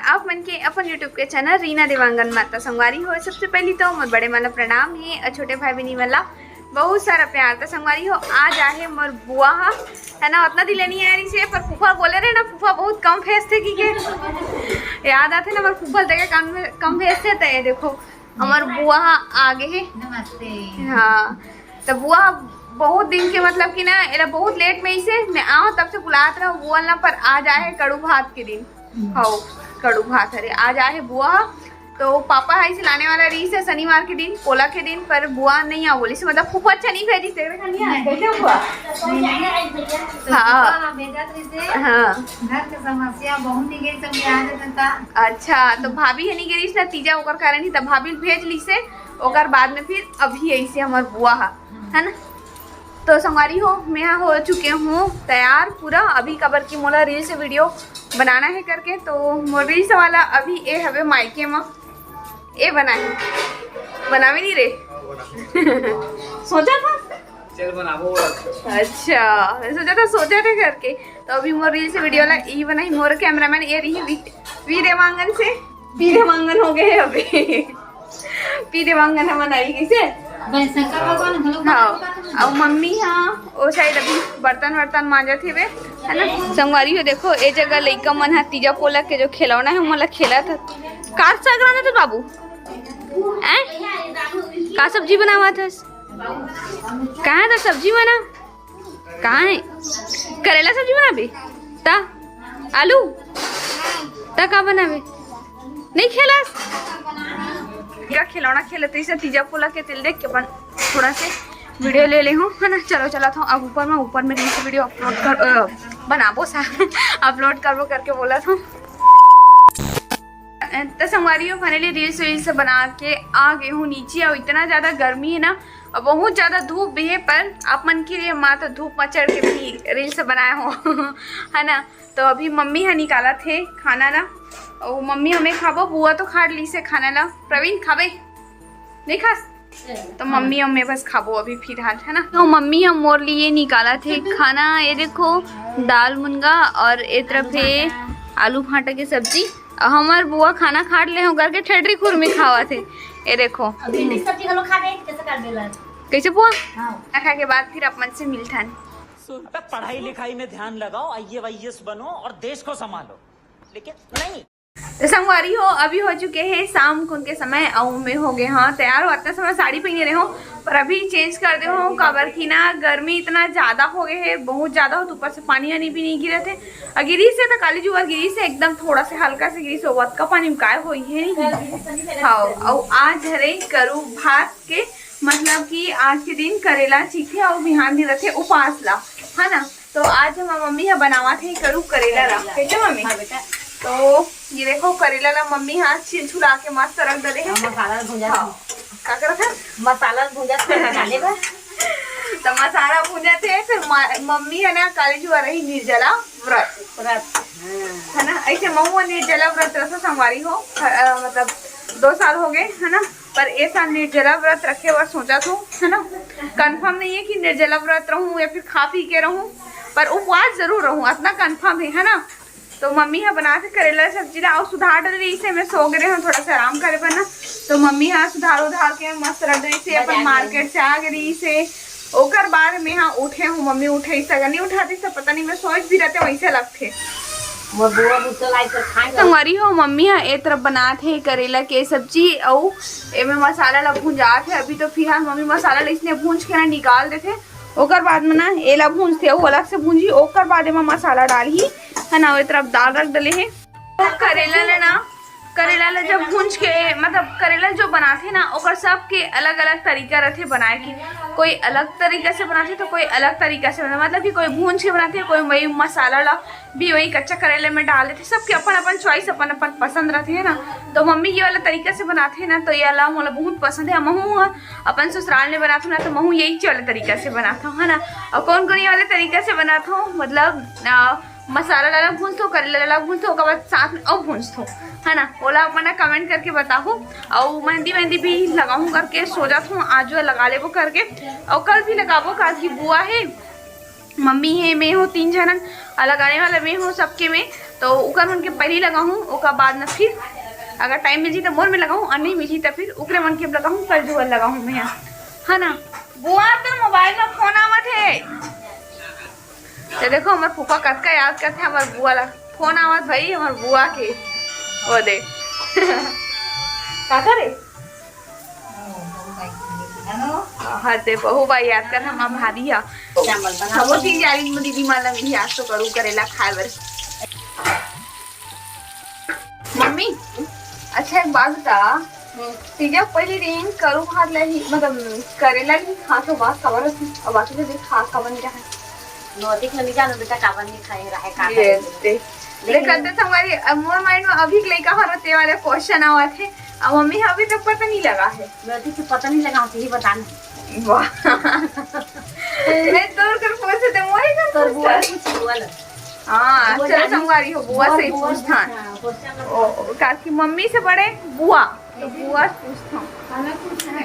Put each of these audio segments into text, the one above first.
आप मन के अपन यूट्यूब के चैनल रीना देवांगन माता संगवारी हो। सबसे पहली तो मोर बड़े वाला प्रणाम है और छोटे भाई बहनी वाला बहुत सारा प्यार था संगवारी हो। आज आहे मोर बुआ है ना, उतना दिल नहीं आ रही से, पर फूफा बोले रहे ना, फूफा बहुत कम फेस थे कि के याद आते ना मोर फूफा देखे कम फेस थे। तो ये देखो हमार बुआ आगे है। नमस्ते। हाँ तो बुआ बहुत दिन के मतलब कि ना एला बहुत लेट में ही से मैं आओ तब से बुलात रहा बुआ ना, पर आज आए कड़ू भात के दिन। हाँ कड़ू भात अरे आज आए बुआ, तो पापा है इसे लाने वाला रही से शनिवार के दिन पोला के दिन, पर बुआ नहीं आ बोली से मतलब फूफा अच्छा नहीं भेजी से बुआ। हाँ हाँ घर के समस्या बहुत ही गई सब याद है। अच्छा तो भाभी है नहीं गिरी ना तीजा ओकर कारण ही तब भाभी भेज ली से ओकर बाद में फिर अभी ऐसे हमार बुआ है ना। तो संगवारी हो मैं हो चुके हूँ तैयार पूरा, अभी कबर की मोला रील से वीडियो बनाना है करके, तो मोर रील से वाला अभी ए हवे मायके में ए बनावे नहीं रे सोचा था चल बनाबो। अच्छा सोचा था करके, तो अभी मोर रील से वीडियो ला ई बनाई। मोर कैमरामैन ए रही वीरेवांगन से वीरेवांगन हो गए अभी वीरेवांगन हम बनाई गई से। हाँ और मम्मी हाँ वो शायद अभी बर्तन मांजा थे वे है ना। संगवारी हो देखो ए जगह लइका मन है तीजा पोला के जो खिलौना है मोला खेला था। कार सगराना था बाबू का सब्जी बनावा था? कहाँ था सब्जी बना? कहाँ है करेला सब्जी बनाबे ता आलू ता का बनाबे नहीं खेला क्या खिलौना खेलते इसे तीजा पोला के तिल देख के बन थोड़ा से वीडियो ले ले हूँ है ना। चलो चला था अब ऊपर में रील्स वीडियो अपलोड कर बनाबो सा अपलोड करबो करके बोला था। तो संगवारियों फाइनली रील्स बना के आ गए हूँ नीचे, और इतना ज़्यादा गर्मी है ना और बहुत ज़्यादा धूप भी है, पर आप मन के लिए माँ तो धूप में चढ़ के भी रील्स बनाया हो है ना। तो अभी मम्मी है निकाला थे खाना ना, और मम्मी हमें खाबो, बुआ तो खा ली से खाना ला। प्रवीण खाबे नहीं खास तो मम्मी हमें बस खाबो अभी फिलहाल है ना। तो मम्मी हम मोर लिए निकाला थे खाना, ये देखो दाल मुनगा और एक तरफ है आलू भाटा की सब्जी। हमार बुआ खाना खा ले हो करके ठेडरी खुर में खावा थे। ये देखो सब्जी हम लोग खा गए कैसे कर देला कैसे बुआ खा के बाद फिर अपन से मिलता पढ़ाई लिखाई में ध्यान लगाओ, IAS बनो और देश को संभालो, लेकिन नहीं। तो संगवारी हो अभी हो चुके हैं शाम को उनके समय और में हो गए हाँ तैयार हो। इतना समय साड़ी पहने रहे हो पर अभी चेंज कर दे हो कबर की ना गर्मी इतना ज़्यादा हो गए है, बहुत ज़्यादा हो। तो ऊपर से पानी वानी भी नहीं गिरे थे गिरी से तो काली जुआ गिरी से एकदम थोड़ा से हल्का से गिरी से वत का पानी काय हो है। हाँ और आज हरे करू भात के मतलब कि आज के दिन करेला चीखे और बिहान दिन रखे उपास ला है ना। तो आज हम मम्मी है बनावा थे करू करेला ला कैसे मम्मी। तो ये देखो करेला ला मम्मी हाथ छिल छुला के मस्त रख दे हैं। मसाला भूंजा का कर रखा मसाला भूंजा डाले बा तो मसाला भूंजा थे। फिर मम्मी है ना काली जुआ रही निर्जला व्रत है ना। ऐसे मऊ निर्जला व्रत रखो संगवारी हो मतलब 2 साल हो गए है ना, पर एक साल निर्जला व्रत रखे और सोचा था है ना। कंफर्म नहीं है कि निर्जला व्रत रहूं या फिर खा पी के रहूं, पर उपवास जरूर रहूं इतना कंफर्म है ना। तो मम्मी है बना के करेला सब्जी ला और सुधार डल रही से मैं सो गए हूँ थोड़ा सा आराम करे पर ना। तो मम्मी हाँ सुधार उधार के मस्त रख रही से अपन मार्केट से आ गई से ओकर बाद में हाँ उठे हूँ। मम्मी उठे सगा नहीं उठाती तो पता नहीं मैं सोच भी रहते वैसे लगते संगवारी हो। मम्मी हाँ एक तरफ बना थे करेला के सब्जी और एमे मसाला ला भूंजा थे। अभी तो फिलहाल मम्मी मसाला इसने भूंज के ना निकाल देते ओकर बाद में ना एला भूंजते वो अलग से भूंजी ओकर बाद में मसाला डाली है ना। एक तरफ दाल रख डले है तो करेला लेना करेला ला जब भूंज के मतलब करेला जो बनाते ना ओकर सबके अलग अलग तरीका रहते बनाए की। कोई अलग तरीके से बनाते तो कोई अलग तरीका से बनाते, मतलब कि कोई भूंज के बनाते कोई वही मसाला ला भी वही कच्चा करेले में डाल देते। सबके अपन अपन चॉइस अपन अपन पसंद रहते है ना। तो मम्मी ये वाला तरीका से बनाते हैं ना तो ये वाला मोला बहुत पसंद है। महू अपन ससुराल में बनाता हूँ ना तो महू यही वाले तरीका से बनाता हूँ है ना। और कौन कौन ये वाले तरीका से बनाता हूँ मतलब मसाला डाला भूंज दो करेला डाला भूंज दो उसके बाद साथ में और भूंज दो है ना। ओला मैंने कमेंट करके बताओ और मेहंदी भी लगाऊँ करके सोचा था आज जो लगा ले वो करके और कल भी लगाबो कल की बुआ है मम्मी है मैं हूँ 3 जनन लगाने वाला मैं हूँ सबके में। तो उकर मन के पहले लगाऊँ, ओकर बाद ना फिर अगर टाइम मिल जी तो मोर में लगाऊँ और नहीं मिल जी तो फिर उकरे मन के लगाऊँ, कल जुगल लगाऊँ मैं, है ना। बुआ तो मोबाइल में फोन आवत है, तो देखो हमार फूफा कद का याद करते हमार बुआ ला फोन आवत भाई, हमार बुआ के वो दे का करे हाँ ते बहू भाई याद कर हम भारी है वो तीन जारी में दीदी माला मेरी आज तो करूँ करेला खाए बर। मम्मी अच्छा एक बात बता, तीजा पहली दिन करू भात लही मतलब करेला की खासो बात खबर थी और बाकी तो देख खा खबर नहीं रहा नोटिक नहीं जानो बेटा कावन नहीं खाए रहा है का लेकिन तो हमारी मोर माइंड में अभी लड़का हरते वाले क्वेश्चन आवा थे अब मम्मी अभी तक पता नहीं लगा है, नोटिक से पता नहीं लगा ही बताना वाह मैं तोर कर पूछे तो मोरे कर तोर बुआ कुछ बुआ ल हां चलो संगवारी हो बुआ से पूछता ओ काकी मम्मी से बड़े बुआ तो बुआ पूछता खाना कुछ है।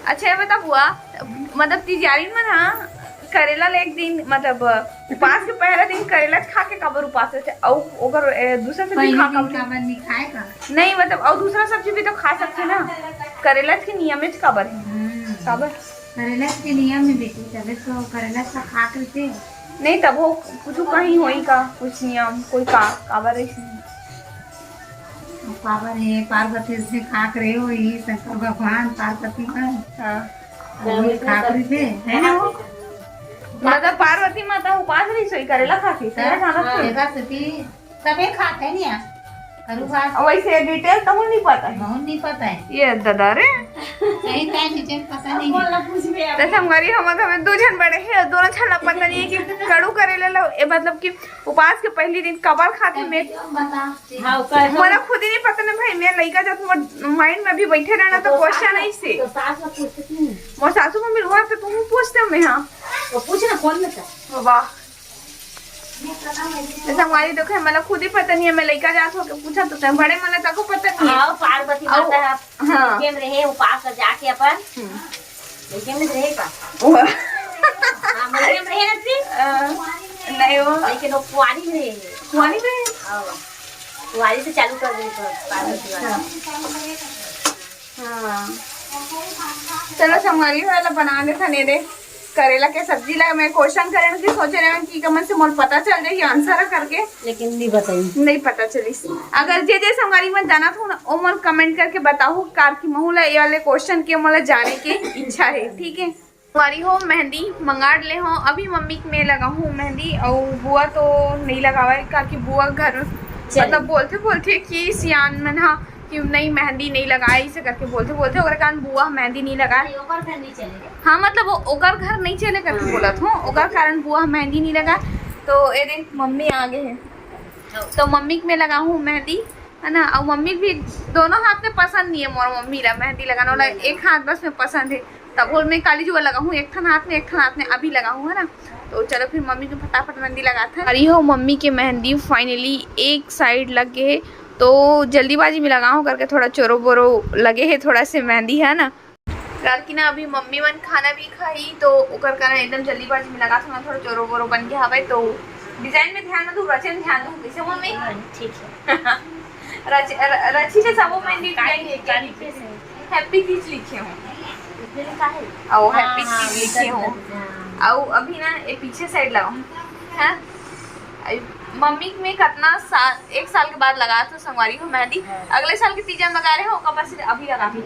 अच्छा ये बता बुआ मतलब तिजारी में ना करेला ले एक दिन मतलब उपास के पहला दिन करेला खा के कबर उपास से और ओकर दूसरा सब्जी खा कबर नहीं खाएगा नहीं मतलब और दूसरा सब्जी भी तो खा सकते ना, करेला के नियमित कबर है कबर करेला के नियम में बेटी तबे तो करेला का खा करते नहीं तब वो कुछ कहीं होई का कुछ नियम कोई का काबर है पावर है पार्वती से खा करे हो ये शंकर भगवान पार्वती का हां वो खा करे थे है ना वो मतलब पार्वती माता उपास नहीं सोई करेला खाती है खाना तबे खाते हैं नहीं करू बात वैसे डिटेल तो नहीं पता है, बहुत नहीं पता है ये दादा रे सही टाइम डिटेल पता नहीं है। तो हमारी हमारे में दो जन बड़े हैं दोनों छला पता नहीं है कि कड़ू करेला लो ये मतलब कि उपास के पहले दिन कबर खाते मैं मला खुद ही नहीं पता ना भाई, मैं लड़का जब माइंड में भी बैठे रहना तो क्वेश्चन है इससे मोर सासू मम्मी हुआ तो तुम पूछते हो मैं हां पूछना कौन में वाह जैसे हमारी देखो मतलब खुद ही पता नहीं है, मैं लड़का जात होके पूछा तो तुम बड़े मला तको पता नहीं है पार्वती माता हां के में रहे उपास कर जाके अपन लेकिन में रहे का हां में रहे ना सी नहीं वो लेकिन वो कुआरी में रहे हां कुआरी से चालू कर दी पार्वती वाला हां चलो हमारी वाला बना दे था ने दे करेला के सब्जी ला मैं क्वेश्चन करने की सोच रहे हैं कि कमन से मोल पता चल जाए आंसर करके लेकिन नहीं बताई नहीं पता चली। अगर जे जे संगारी में जाना था ना ओ मोल कमेंट करके बताओ कार की महूला ये वाले क्वेश्चन के मोला जाने की इच्छा है ठीक है। हमारी हो मेहंदी मंगा ले हो अभी मम्मी में लगा हूँ मेहंदी और बुआ तो नहीं लगावा है कार की बुआ घर मतलब बोलते कि सियान में ना कि नहीं मेहंदी नहीं लगाई इसे करके बोलते ओकर कारण बुआ मेहंदी नहीं लगाए हाँ मतलब वो ओकर घर नहीं चले करके बोला था ओकर कारण बुआ मेहंदी नहीं लगा। तो ये दिन मम्मी आ गए हैं तो मम्मी में लगा हूँ मेहंदी है ना और मम्मी भी दोनों हाथ में पसंद नहीं है मोर मम्मी ला मेहंदी लगाना वाला एक हाथ बस में पसंद है तब और मैं काली जुआ लगा हूँ एक हाथ में अभी लगा हूँ है ना। तो चलो फिर मम्मी को फटाफट मेहंदी लगाता है। अरे हो मम्मी के मेहंदी फाइनली एक साइड लग गए तो जल्दीबाजी में लगाऊं करके थोड़ा चोरो बोरो लगे है थोड़ा से मेहंदी है ना रात की ना अभी मम्मी मन खाना भी खाई तो ओकर कारण एकदम जल्दीबाजी में लगा था थोड़ा चोरो बोरो बन गया हवे तो डिजाइन में ध्यान दूं रचे में ध्यान दूं कैसे मम्मी ठीक है रची से सब मेहंदी डिजाइन हैप्पी तीज लिखे हो और हैप्पी तीज लिखे हो और अभी ना ये पीछे साइड लगाऊं है मम्मी में कितना एक साल के बाद लगा तो संगवारी हो मेहंदी अगले साल के तीजा लगा रहे हो कब से अभी लगा है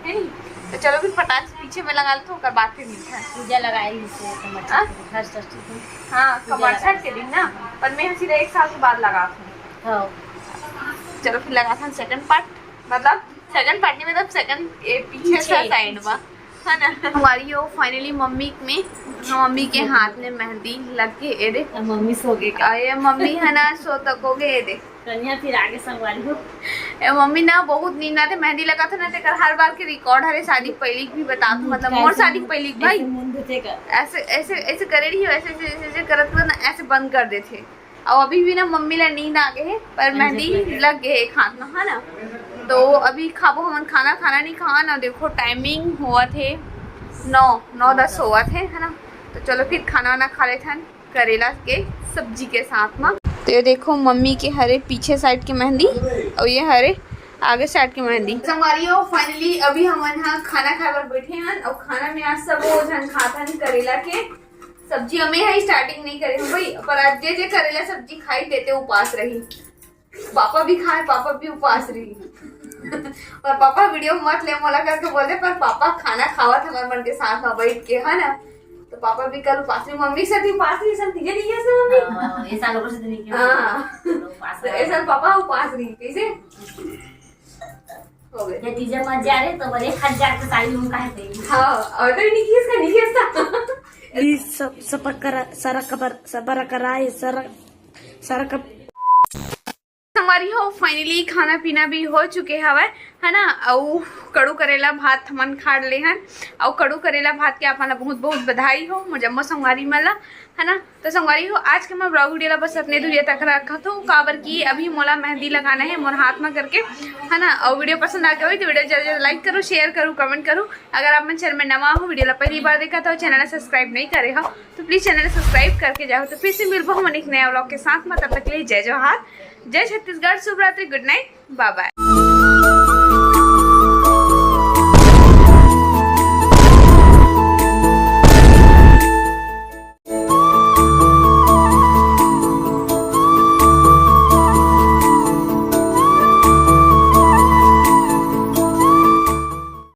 नहीं तो चलो फिर पटाख पीछे में लगा लो तो बात फिर मीठा है पूजा लगाई हाँ कमर छठ के दिन ना पर मैं सीधा एक साल के बाद लगा था चलो फिर लगा था सेकंड पार्ट मतलब सेकंड पार्टी में तब सेकंड पीछे साइड में है ना। हमारी हो फाइनली मम्मी के हाथ में मेहंदी लग के ये देख मम्मी सो गए ये मम्मी है ना सो तकोगे ये देख कन्या फिर आगे संगवारी हो ये मम्मी ना बहुत नींद आते मेहंदी लगा था ना तेकर हर बार के रिकॉर्ड हरे शादी पहली भी बता दूं मतलब मोर शादी पहली भाई ऐसे ऐसे ऐसे करे रही ऐसे ऐसे करत ना ऐसे बंद कर देते और अभी भी ना मम्मी ला नींद आ गए पर मेहंदी लग गए एक हाथ में है ना। तो अभी खाबो हम खाना नहीं खावा ना देखो टाइमिंग हुआ थे 9:10 हुआ थे है ना। तो चलो फिर खाना वाना खा लेते हैं करेला के सब्जी के साथ में। तो ये देखो मम्मी के हरे पीछे साइड की मेहंदी और ये हरे आगे साइड की मेहंदी। हमारी फाइनली अभी हम यहाँ खाना खाए पर बैठे हैं और खाना में आज सब वो जन खाता है करेला के सब्जी। हमें है स्टार्टिंग नहीं करे भाई, पर आज जे करेला सब्जी खाई देते उपास रही। पापा भी खाए, पापा भी उपास रही और पापा वीडियो मत ले मोला करके बोलते, पर पापा खाना खावत हमारे मन के साथ में बैठ के है ना। तो पापा भी कल उपास रही, मम्मी से भी उपास रही, सब तीजे नहीं है मम्मी ऐसा लोगों से नहीं किया। हाँ ऐसा पापा उपास रही कैसे हो गए। ये तीजे मत जा रहे तो बड़े खट जाके सारी हम काहे पे। हाँ और तो नहीं किसका नहीं किसका हमारी हो फाइनली खाना पीना भी हो चुके हवा है ना। और कड़ू करेला भात हमन खा ले हैं और कड़ू करेला भात के आपन बहुत बहुत बधाई हो मुजम्मा संगवारी मला है ना। तो संगवारी हो आज के मैं ब्लॉग वीडियो बस अपने दूरिया तक रखा था काबर की अभी मोला मेहंदी लगाना है मोर हाथ में करके है ना। और वीडियो पसंद आ गया हो तो वीडियो जल्दी लाइक करो, शेयर करो, कमेंट करो। अगर आप मेरे चैनल में नवा हो, वीडियो पहली बार देखा तो चैनल सब्सक्राइब नहीं करे हो तो प्लीज चैनल सब्सक्राइब करके जाओ। तो फिर से मिलबो हम एक नया ब्लॉग के साथ में, तब तक के लिए जय जोहार, जय छत्तीसगढ़, शुभ रात्रि, गुड नाइट, बाय बाय।